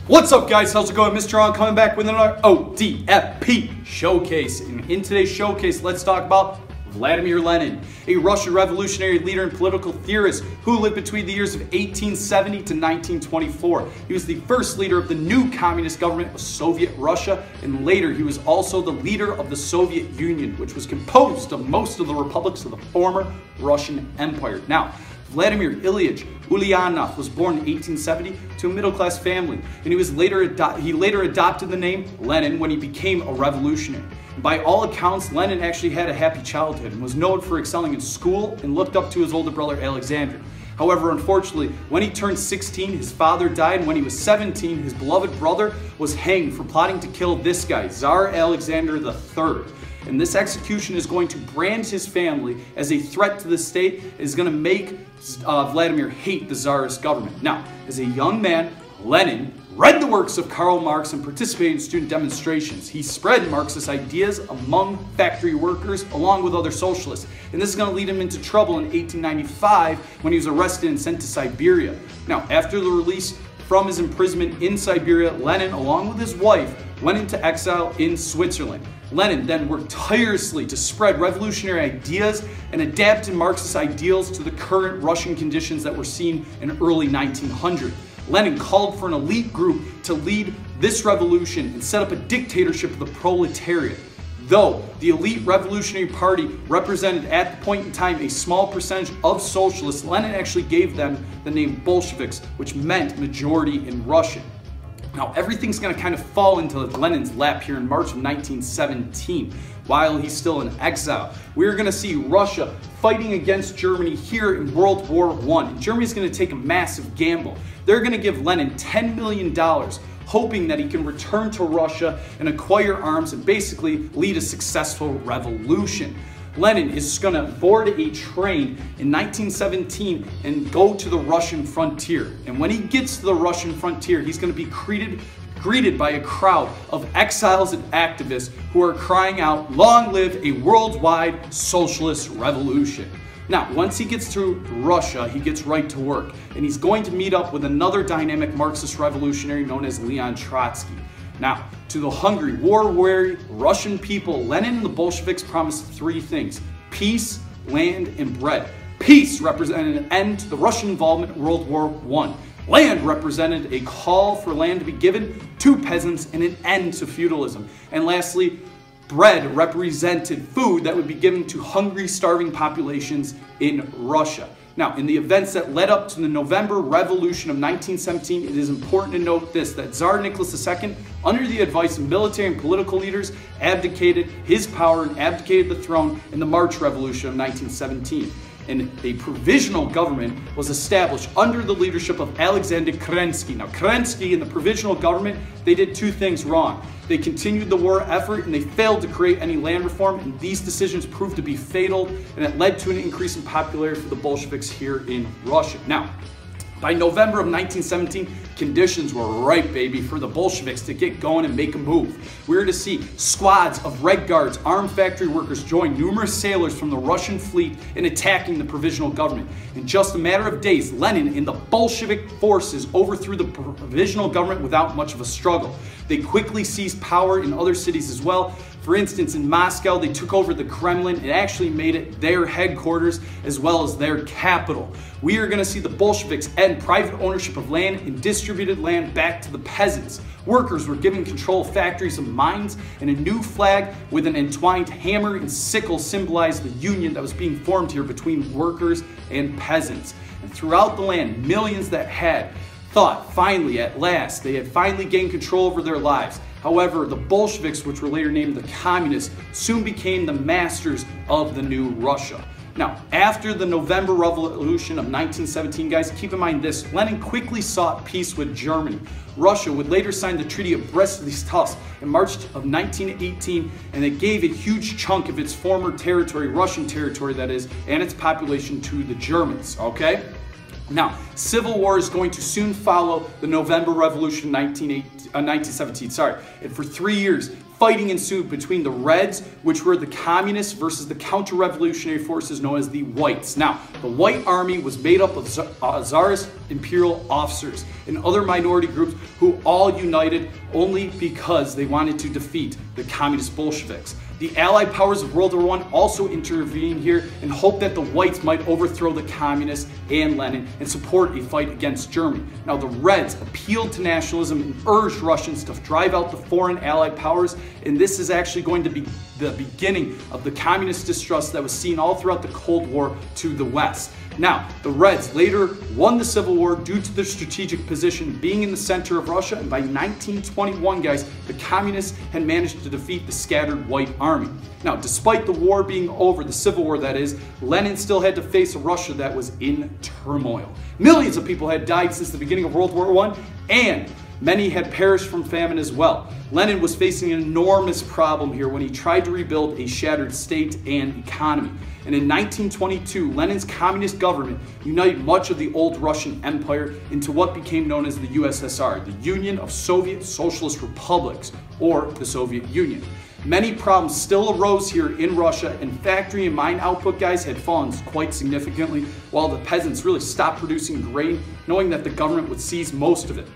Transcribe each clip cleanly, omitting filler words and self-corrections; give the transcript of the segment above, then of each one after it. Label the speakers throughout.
Speaker 1: What's up, guys? How's it going? Mr. On coming back with another ODFP showcase. And in today's showcase, let's talk about Vladimir Lenin, a Russian revolutionary leader and political theorist who lived between the years of 1870 to 1924. He was the first leader of the new communist government of Soviet Russia, and later he was also the leader of the Soviet Union, which was composed of most of the republics of the former Russian Empire. Now, Vladimir Ilyich Ulyanov was born in 1870 to a middle-class family, and he later adopted the name Lenin when he became a revolutionary. By all accounts, Lenin actually had a happy childhood and was known for excelling in school and looked up to his older brother Alexander. However, unfortunately, when he turned 16, his father died, and when he was 17, his beloved brother was hanged for plotting to kill this guy, Tsar Alexander III. And this execution is going to brand his family as a threat to the state. It is going to make Vladimir hate the Tsarist government. Now, as a young man, Lenin read the works of Karl Marx and participated in student demonstrations. He spread Marxist ideas among factory workers along with other socialists. And this is going to lead him into trouble in 1895 when he was arrested and sent to Siberia. Now, after the release from his imprisonment in Siberia, Lenin, along with his wife, went into exile in Switzerland. Lenin then worked tirelessly to spread revolutionary ideas and adapted Marxist ideals to the current Russian conditions that were seen in early 1900. Lenin called for an elite group to lead this revolution and set up a dictatorship of the proletariat. Though the elite revolutionary party represented at the point in time a small percentage of socialists, Lenin actually gave them the name Bolsheviks, which meant majority in Russian. Now, everything's going to kind of fall into Lenin's lap here in March of 1917 while he's still in exile. We're going to see Russia fighting against Germany here in World War I. And Germany's going to take a massive gamble. They're going to give Lenin $10 million, hoping that he can return to Russia and acquire arms and basically lead a successful revolution. Lenin is going to board a train in 1917 and go to the Russian frontier. And when he gets to the Russian frontier, he's going to be greeted by a crowd of exiles and activists who are crying out, "Long live a worldwide socialist revolution." Now, once he gets to Russia, he gets right to work, and he's going to meet up with another dynamic Marxist revolutionary known as Leon Trotsky. Now, to the hungry, war-weary Russian people, Lenin and the Bolsheviks promised three things: peace, land, and bread. Peace represented an end to the Russian involvement in World War I. Land represented a call for land to be given to peasants and an end to feudalism. And lastly, bread represented food that would be given to hungry, starving populations in Russia. Now, in the events that led up to the November Revolution of 1917, it is important to note this, that Tsar Nicholas II, under the advice of military and political leaders, abdicated his power and abdicated the throne in the March Revolution of 1917. And a provisional government was established under the leadership of Alexander Kerensky. Now, Kerensky and the provisional government, they did two things wrong. They continued the war effort and they failed to create any land reform, and these decisions proved to be fatal, and it led to an increase in popularity for the Bolsheviks here in Russia. Now, by November of 1917, conditions were ripe, baby, for the Bolsheviks to get going and make a move. We were to see squads of Red Guards, armed factory workers join numerous sailors from the Russian fleet in attacking the provisional government. In just a matter of days, Lenin and the Bolshevik forces overthrew the provisional government without much of a struggle. They quickly seized power in other cities as well. For instance, in Moscow, they took over the Kremlin and actually made it their headquarters as well as their capital. We are going to see the Bolsheviks end private ownership of land and distributed land back to the peasants. Workers were given control of factories and mines, and a new flag with an entwined hammer and sickle symbolized the union that was being formed here between workers and peasants. And throughout the land, millions that had thought finally, at last, they had finally gained control over their lives. However, the Bolsheviks, which were later named the Communists, soon became the masters of the new Russia. Now, after the November Revolution of 1917, guys, keep in mind this: Lenin quickly sought peace with Germany. Russia would later sign the Treaty of Brest-Litovsk in March of 1918, and it gave a huge chunk of its former territory, Russian territory that is, and its population to the Germans, okay? Now, civil war is going to soon follow the November Revolution 1917. And for 3 years, fighting ensued between the Reds, which were the communists, versus the counter-revolutionary forces known as the Whites. Now, the White Army was made up of Tsarist imperial officers and other minority groups who all united only because they wanted to defeat the communist Bolsheviks. The Allied powers of World War I also intervened here and hoped that the Whites might overthrow the communists and Lenin and support a fight against Germany. Now, the Reds appealed to nationalism and urged Russians to drive out the foreign Allied powers, and this is actually going to be the beginning of the communist distrust that was seen all throughout the Cold War to the West. Now, the Reds later won the Civil War due to their strategic position being in the center of Russia, and by 1921, guys, the communists had managed to defeat the scattered White Army. Now, despite the war being over, the Civil War that is, Lenin still had to face a Russia that was in turmoil. Millions of people had died since the beginning of World War I, and many had perished from famine as well. Lenin was facing an enormous problem here when he tried to rebuild a shattered state and economy. And in 1922, Lenin's communist government united much of the old Russian Empire into what became known as the USSR, the Union of Soviet Socialist Republics, or the Soviet Union. Many problems still arose here in Russia, and factory and mine output, guys, had fallen quite significantly, while the peasants really stopped producing grain, knowing that the government would seize most of it.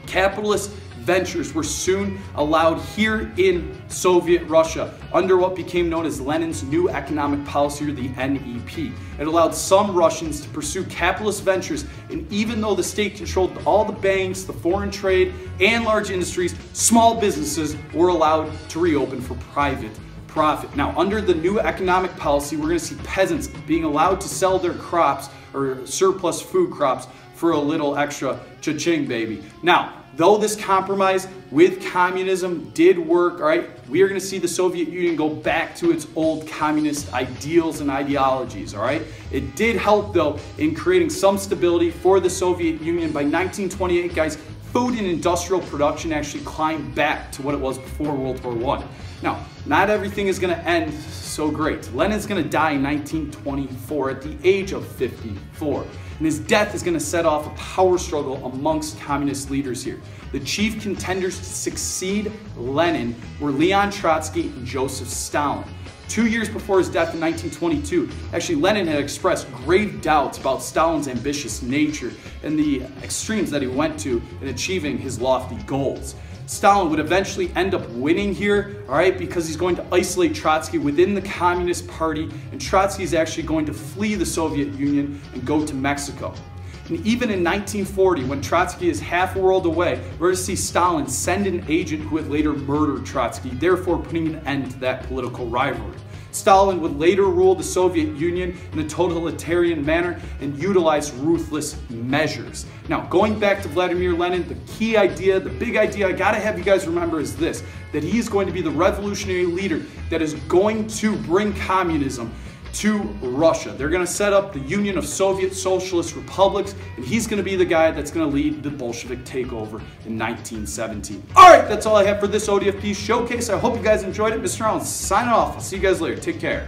Speaker 1: Capitalist ventures were soon allowed here in Soviet Russia under what became known as Lenin's new economic policy, or the NEP. It allowed some Russians to pursue capitalist ventures, and even though the state controlled all the banks, the foreign trade, and large industries, small businesses were allowed to reopen for private profit. Now, under the new economic policy, we're going to see peasants being allowed to sell their crops or surplus food crops for a little extra cha-ching, baby. Now, though this compromise with communism did work, all right, we are going to see the Soviet Union go back to its old communist ideals and ideologies, all right? It did help, though, in creating some stability for the Soviet Union. By 1928, guys, food and industrial production actually climbed back to what it was before World War I. Now, not everything is going to end so great. Lenin's going to die in 1924 at the age of 54. And his death is going to set off a power struggle amongst communist leaders here. The chief contenders to succeed Lenin were Leon Trotsky and Joseph Stalin. 2 years before his death in 1922, actually Lenin had expressed grave doubts about Stalin's ambitious nature and the extremes that he went to in achieving his lofty goals. Stalin would eventually end up winning here, all right, because he's going to isolate Trotsky within the Communist Party, and Trotsky is actually going to flee the Soviet Union and go to Mexico. And even in 1940, when Trotsky is half a world away, we're going to see Stalin send an agent who would later murder Trotsky, therefore putting an end to that political rivalry. Stalin would later rule the Soviet Union in a totalitarian manner and utilize ruthless measures. Now, going back to Vladimir Lenin, the key idea, the big idea I gotta have you guys remember is this, that he's going to be the revolutionary leader that is going to bring communism to Russia. They're going to set up the Union of Soviet Socialist Republics, and he's going to be the guy that's going to lead the Bolshevik takeover in 1917. All right, that's all I have for this ODFP showcase. I hope you guys enjoyed it. Mr. Allen signing off. I'll see you guys later. Take care.